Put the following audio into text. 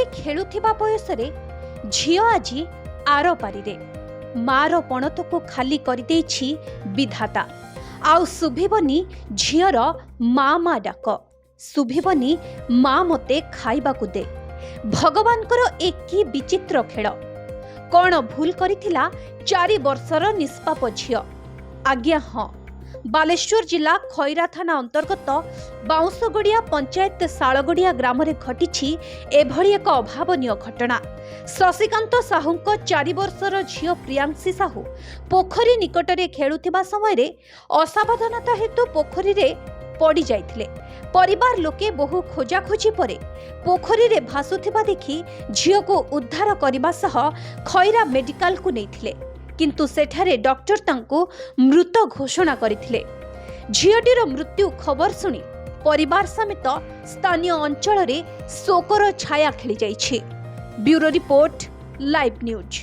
ପୋଖରୀ ଖେଳୁଥିବା ବୟସରେ ଝିଅ ଆଜି ଆର ପାରିରେ ମାର ପଣତକୁ ଖାଲି କରିଦେଇଛି ବିଧାତା। ଆଉ ଶୁଭିବନି ଝିଅର ମା ମା ଡାକ, ଶୁଭିବନି ମା ମତେ ଖାଇବାକୁ ଦେ। ଭଗବାନଙ୍କର ଏ କି ବିଚିତ୍ର ଖେଳ। କ'ଣ ଭୁଲ କରିଥିଲା 4 ବର୍ଷର ନିଷ୍ପାପ ଝିଅ? ଆଜ୍ଞା ହଁ, ବାଲେଶ୍ୱର ଜିଲ୍ଲା ଖଇରା ଥାନା ଅନ୍ତର୍ଗତ ବାଉଁଶଗଡ଼ିଆ ପଞ୍ଚାୟତ ଶାଳଗଡ଼ିଆ ଗ୍ରାମରେ ଘଟିଛି ଏଭଳି ଏକ ଅଭାବନୀୟ ଘଟଣା। ଶଶିକାନ୍ତ ସାହୁଙ୍କ 4 ବର୍ଷର ଝିଅ ପ୍ରିୟାଂଶୀ ସାହୁ ପୋଖରୀ ନିକଟରେ ଖେଳୁଥିବା ସମୟରେ ଅସାବଧାନତା ହେତୁ ପୋଖରୀରେ ପଡ଼ି ଯାଇଥିଲେ। ପରିବାର ଲୋକେ ବହୁ ଖୋଜାଖୋଜି ପରେ ପୋଖରୀରେ ଭାସୁଥିବା ଦେଖି ଝିଅକୁ ଉଦ୍ଧାର କରିବା ସହ ଖଇରା ମେଡିକାଲକୁ ନେଇଥିଲେ, କିନ୍ତୁ ସେଠାରେ ଡକ୍ଟର ତାଙ୍କୁ ମୃତ ଘୋଷଣା କରିଥିଲେ। ଝିଅଟିର ମୃତ୍ୟୁ ଖବର ଶୁଣି ପରିବାର ସಮೇତ ସ୍ଥାନୀୟ ଅଞ୍ଚଳରେ ଶୋକର ଛାୟା ଖେଳିଯାଇଛି। Bureau report, live news.